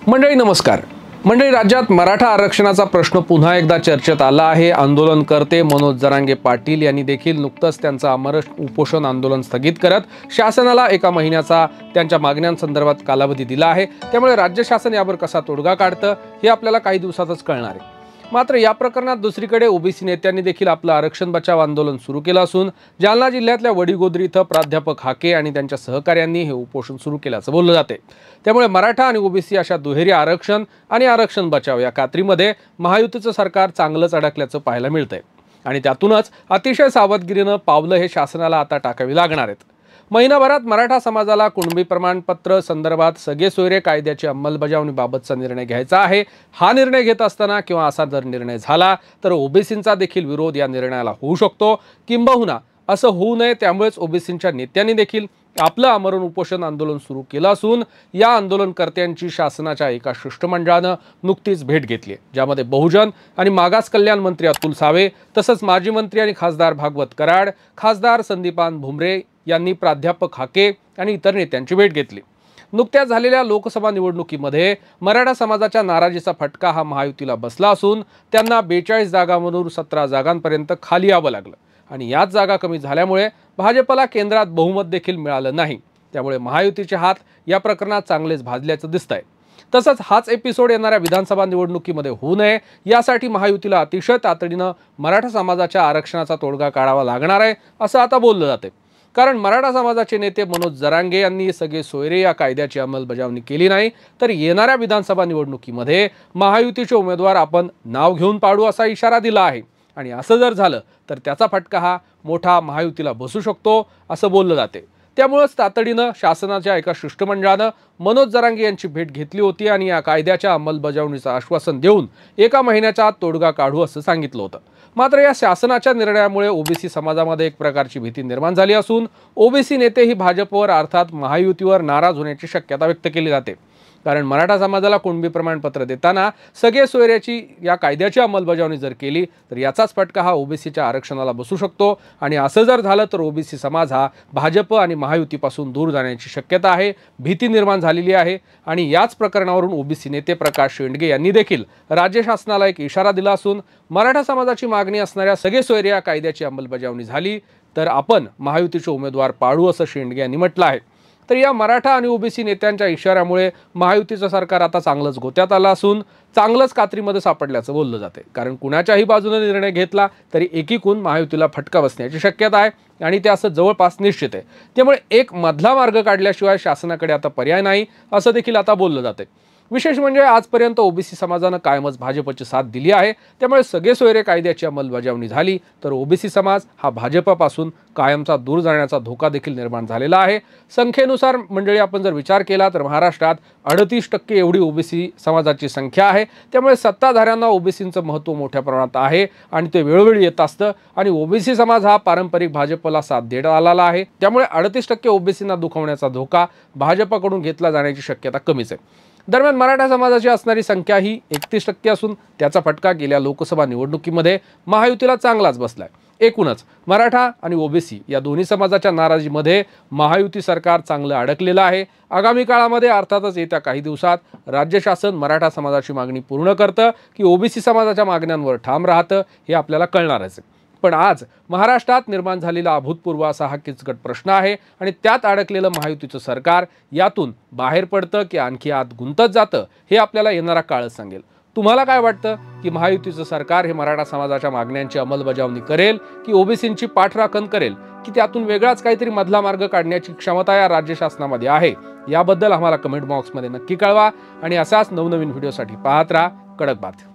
मंडळी नमस्कार। मंडळी, राज्यात मराठा आरक्षणाचा प्रश्न पुन्हा एकदा चर्चेत आला आहे। आंदोलनकर्ते मनोज जरांगे पाटील यांनी देखील नुकतंच त्यांचं आमरण उपोषण आंदोलन स्थगित करत शासनाला एका महिन्याचा त्यांच्या मागण्यांसंदर्भात कालावधी दिला आहे। त्यामुळे राज्य शासन यावर कसा तोडगा काढतं हे आपल्याला काही दिवसातच कळणार आहे। मात्र या प्रकरणात दुसरीकडे ओबीसी नेत्यांनी देखील आपलं आरक्षण बचाव आंदोलन सुरू केलं असून जालना जिल्ह्यातल्या वडीगोद्री इथं प्राध्यापक हाके आणि त्यांच्या सहकाऱ्यांनी हे उपोषण सुरू केल्याचं बोललं जाते। त्यामुळे मराठा आणि ओबीसी अशा दुहेरी आरक्षण आणि आरक्षण बचाव या कात्रीमध्ये महायुतीचं सरकार चांगलंच अडकल्याचं पाहायला मिळतंय आणि त्यातूनच अतिशय सावधगिरीनं पावलं हे शासनाला आता टाकावी लागणार आहेत। महिनाभरात मराठा समाजाला कुणबी प्रमाणपत्र संदर्भात सगळे सोयरे कायद्याची अंमलबजावणीबाबतचा निर्णय घ्यायचा आहे। हा निर्णय घेत असताना किंवा असा जर निर्णय झाला तर ओबीसींचा देखील विरोध या निर्णयाला होऊ शकतो, किंबहुना असं होऊ नये त्यामुळेच ओबीसींच्या नेत्यांनी देखील आपलं आमरण उपोषण आंदोलन सुरू केलं असून या आंदोलनकर्त्यांची शासनाच्या एका शिष्टमंडळानं नुकतीच भेट घेतली, ज्यामध्ये बहुजन आणि मागास कल्याण मंत्री अतुल सावे तसंच माजी मंत्री आणि खासदार भागवत कराड, खासदार संदीपान भुमरे यांनी प्राध्यापक हाके आणि इतर नेत्यांची भेट घेतली। नुकत्याच झालेल्या लोकसभा निवडणुकीमध्ये मराठा समाजाच्या नाराजीचा फटका हा महायुतीला बसला असून त्यांना 42 जागांवरून 17 जागांपर्यंत खाली यावं लागलं आणि याच जागा कमी झाल्यामुळे भाजपला केंद्रात बहुमत देखील मिळालं नाही। त्यामुळे महायुतीचे हात या प्रकरणात चांगलेच भाजल्याचं दिसतंय। तसंच हाच एपिसोड येणाऱ्या विधानसभा निवडणुकीमध्ये होऊ नये यासाठी महायुतीला अतिशय तातडीनं मराठा समाजाच्या आरक्षणाचा तोडगा काढावा लागणार आहे असं आता बोललं जाते। कारण मराठा समाजाचे नेते मनोज जरांगे यांनी सगळे सोयरे या कायद्याची अंमलबजावणी केली नाही तर येणाऱ्या विधानसभा निवडणुकीमध्ये महायुतीचे उमेदवार आपण नाव घेऊन पाडू असा इशारा दिला आहे आणि असं जर झालं तर त्याचा फटका हा मोठा महायुतीला बसू शकतो असं बोललं जाते। त्यामुळेच तातडीनं शासनाच्या एका शिष्टमंडळानं मनोज जरांगे यांची भेट घेतली होती आणि या कायद्याच्या अंमलबजावणीचं आश्वासन देऊन एका महिन्याच्या आत तोडगा काढू असं सांगितलं होतं। मात्र या शासनाच्या निर्णयामुळे ओबीसी समाजामध्ये एक प्रकारची भीती निर्माण झाली असून ओबीसी नेतेही भाजपवर अर्थात महायुतीवर नाराज होण्याची शक्यता व्यक्त केली जाते। कारण मराठा समाजाला कुणबी प्रमाणपत्र देताना सगळे सोयऱ्याची या कायद्याची अंमलबजावणी जर केली तर याचाच फटका हा ओबीसीच्या आरक्षणाला बसू शकतो आणि असं जर झालं तर ओबीसी समाज हा भाजप आणि महायुतीपासून दूर जाण्याची शक्यता आहे, भीती निर्माण झालेली आहे। आणि याच प्रकरणावरून ओबीसी नेते प्रकाश शेंडगे यांनी देखील राज्य शासनाला एक इशारा दिला असून मराठा समाजाची मागणी असणाऱ्या सगळे सोयरे या कायद्याची अंमलबजावणी झाली तर आपण महायुतीचे उमेदवार पाडू असं शेंडगे यांनी म्हटलं आहे। तर या मराठा आणि ओबीसी नेत्यांच्या इशाऱ्यामुळे महायुतीचं सरकार आता चांगलंच गोत्यात आलं असून चांगलंच कात्रीमध्ये सापडल्याचं बोललं जाते। कारण कुणाच्याही बाजूने निर्णय घेतला तरी एकीकडून महायुतीला फटका बसण्याची शक्यता आहे आणि ते असं जवळपास निश्चित आहे। त्यामुळे एक मधला मार्ग काढल्याशिवाय शासनाकडे आता पर्याय नाही असं देखील आता बोललं जाते। विशेष म्हणजे आजपर्यंत ओबीसी समाजानं कायमच भाजपची साथ दिली आहे। त्यामुळे सगळे सोयरे कायद्याची अंमलबजावणी झाली तर ओबीसी समाज हा भाजपपासून कायमचा दूर जाण्याचा धोका देखील निर्माण झालेला आहे। संख्येनुसार मंडळी आपण जर विचार केला तर महाराष्ट्रात 38% एवढी ओबीसी समाजाची संख्या आहे। त्यामुळे सत्ताधाऱ्यांना ओबीसींचं महत्त्व मोठ्या प्रमाणात आहे आणि ते वेळोवेळी येत असतं आणि ओबीसी समाज हा पारंपरिक भाजपला साथ देत आलेला आहे। त्यामुळे 38% ओबीसींना दुखवण्याचा धोका भाजपकडून घेतला जाण्याची शक्यता कमीच आहे। दरम्यान मराठा समाजाची असणारी संख्या ही 31% असून त्याचा फटका गेल्या लोकसभा निवडणुकीमध्ये महायुतीला चांगलाच बसलाय। एकूणच मराठा आणि ओबीसी या दोन्ही समाजाच्या नाराजीमध्ये महायुती सरकार चांगलं अडकलेलं आहे। आगामी काळामध्ये अर्थातच येत्या काही दिवसात राज्य शासन मराठा समाजाची मागणी पूर्ण करतं की ओबीसी समाजाच्या मागण्यांवर ठाम राहतं हे आपल्याला कळणारच आहे। पण आज महाराष्ट्रात निर्माण झालेला अभूतपूर्व असा हा किचकट प्रश्न आहे आणि त्यात अडकलेलं महायुतीचं सरकार यातून बाहेर पडतं की आणखी आत गुंतत जातं हे आपल्याला येणारा काळच सांगेल। तुम्हाला काय वाटतं की महायुतीचं सरकार हे मराठा समाजाच्या मागण्यांची अंमलबजावणी करेल की ओबीसींची पाठराखण करेल की त्यातून वेगळाच काहीतरी मधला मार्ग काढण्याची क्षमता या राज्य शासनामध्ये आहे? याबद्दल आम्हाला कमेंट बॉक्समध्ये नक्की कळवा आणि असाच नवनवीन व्हिडिओसाठी पाहत राहा कडक बात।